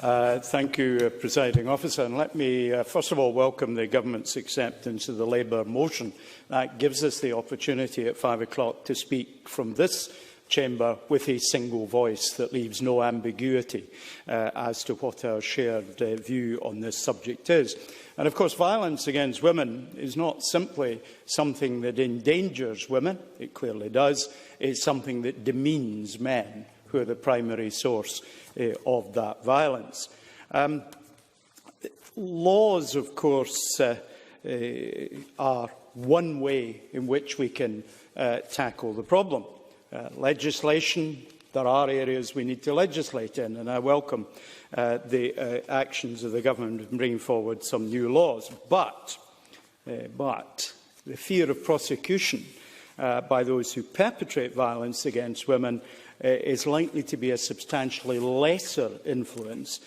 Thank you, Presiding Officer. And let me first of all welcome the Government's acceptance of the Labour motion. That gives us the opportunity at 5 o'clock to speak from this chamber with a single voice that leaves no ambiguity as to what our shared view on this subject is. And of course, violence against women is not simply something that endangers women. It clearly does. It's something that demeans men, who are the primary source of that violence. Laws, of course, are one way in which we can tackle the problem. Legislation, there are areas we need to legislate in, and I welcome the actions of the Government in bringing forward some new laws. But the fear of prosecution by those who perpetrate violence against women is likely to be a substantially lesser influence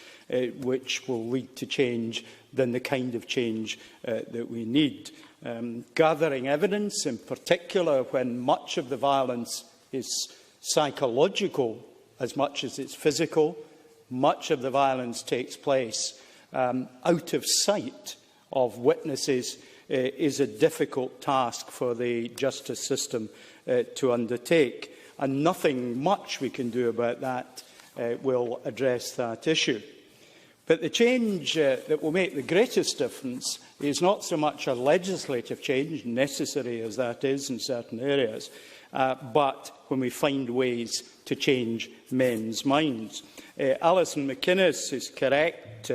which will lead to change than the kind of change that we need. Gathering evidence, in particular when much of the violence is psychological as much as it's physical, much of the violence takes place out of sight of witnesses, is a difficult task for the justice system to undertake. And nothing much we can do about that will address that issue. But the change that will make the greatest difference is not so much a legislative change, necessary as that is in certain areas, but when we find ways to change men's minds. Alison McInnes is correct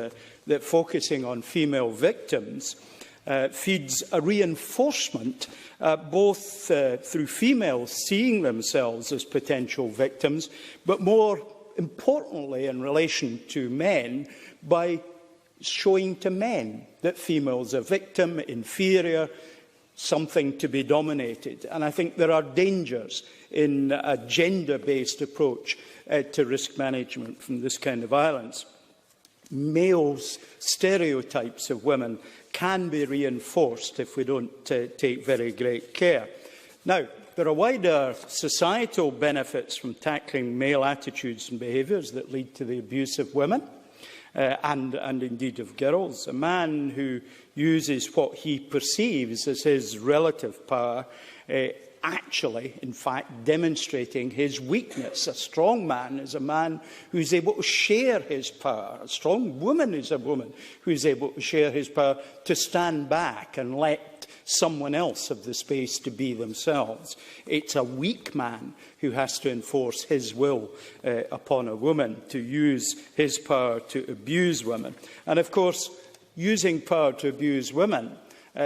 that focusing on female victims feeds a reinforcement both through females seeing themselves as potential victims, but more importantly in relation to men, by showing to men that females are victim, inferior, something to be dominated. And I think there are dangers in a gender-based approach to risk management from this kind of violence. Males' stereotypes of women can be reinforced if we don't take very great care. Now, there are wider societal benefits from tackling male attitudes and behaviours that lead to the abuse of women and indeed of girls. A man who uses what he perceives as his relative power actually, in fact, demonstrating his weakness. A strong man is a man who is able to share his power. A strong woman is a woman who is able to share his power, to stand back and let someone else have the space to be themselves. It's a weak man who has to enforce his will upon a woman, to use his power to abuse women. And of course, using power to abuse women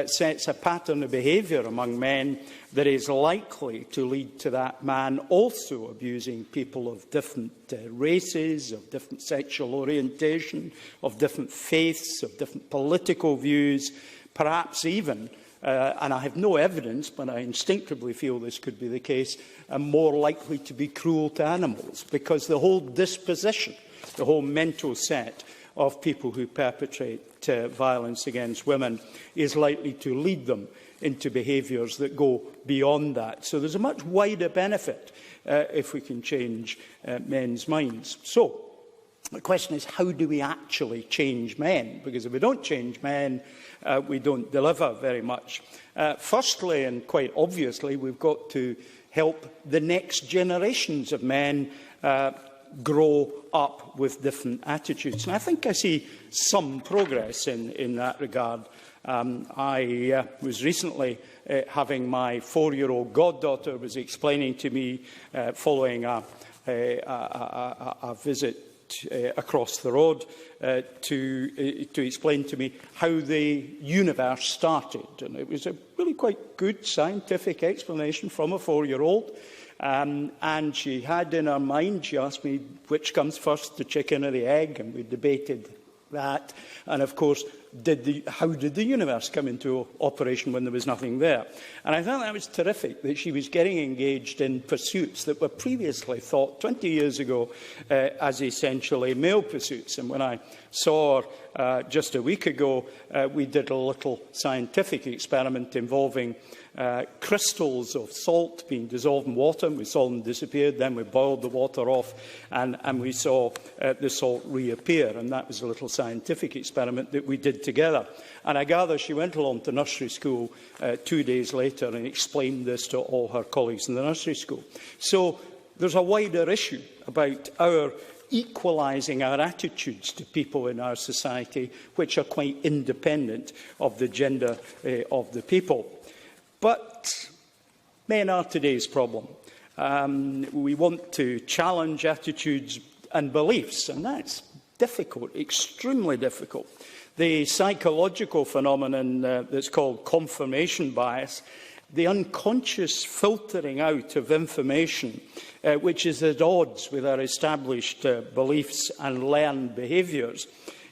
sets a pattern of behaviour among men that is likely to lead to that man also abusing people of different races, of different sexual orientation, of different faiths, of different political views, perhaps even, and I have no evidence, but I instinctively feel this could be the case, more likely to be cruel to animals, because the whole disposition, the whole mental set of people who perpetrate violence against women is likely to lead them into behaviours that go beyond that. So there's a much wider benefit if we can change men's minds. So the question is, how do we actually change men? Because if we don't change men, we don't deliver very much. Firstly, and quite obviously, we've got to help the next generations of men grow up with different attitudes. And I think I see some progress in that regard. I was recently having my 4-year-old goddaughter was explaining to me, following a visit across the road, to explain to me how the universe started. And it was a really quite good scientific explanation from a 4-year-old. And she had in her mind, she asked me which comes first, the chicken or the egg, and we debated that. And of course, how did the universe come into operation when there was nothing there? And I thought that was terrific, that she was getting engaged in pursuits that were previously thought 20 years ago as essentially male pursuits. And when I saw her just a week ago, we did a little scientific experiment involving crystals of salt being dissolved in water, and we saw them disappear. Then we boiled the water off, and we saw the salt reappear. And that was a little scientific experiment that we did together. And I gather she went along to nursery school 2 days later and explained this to all her colleagues in the nursery school. So there's a wider issue about our equalising our attitudes to people in our society, which are quite independent of the gender of the people. But men are today's problem. We want to challenge attitudes and beliefs, and that's difficult, extremely difficult. The psychological phenomenon that's called confirmation bias, the unconscious filtering out of information, which is at odds with our established beliefs and learned behaviours,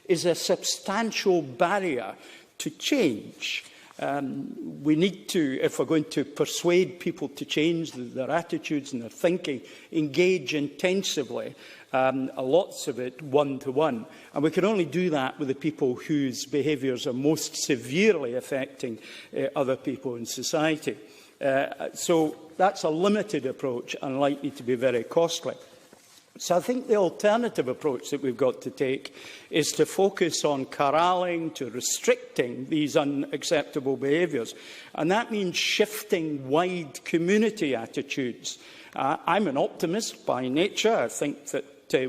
is a substantial barrier to change. We need to, if we're going to persuade people to change their attitudes and their thinking, engage intensively, lots of it one-to-one. And we can only do that with the people whose behaviours are most severely affecting other people in society. So that's a limited approach and likely to be very costly. So I think the alternative approach that we've got to take is to focus on corralling, to restricting these unacceptable behaviours. And that means shifting wide community attitudes. I'm an optimist by nature. I think that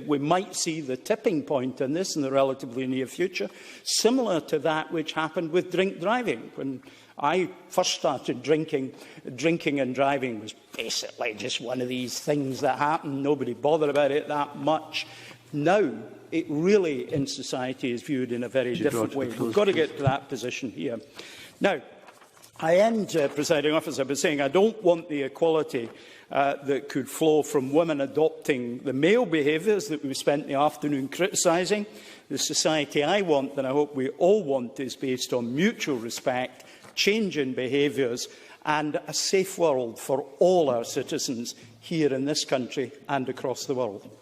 we might see the tipping point in this in the relatively near future, similar to that which happened with drink driving. When I first started drinking and driving was basically just one of these things that happened. Nobody bothered about it that much. Now, it really, in society, is viewed in a very different way. We've got to get to that position here. Now, I end, Presiding Officer, by saying I don't want the equality that could flow from women adopting the male behaviours that we've spent the afternoon criticising. The society I want, and I hope we all want, is based on mutual respect, change in behaviours and a safe world for all our citizens here in this country and across the world.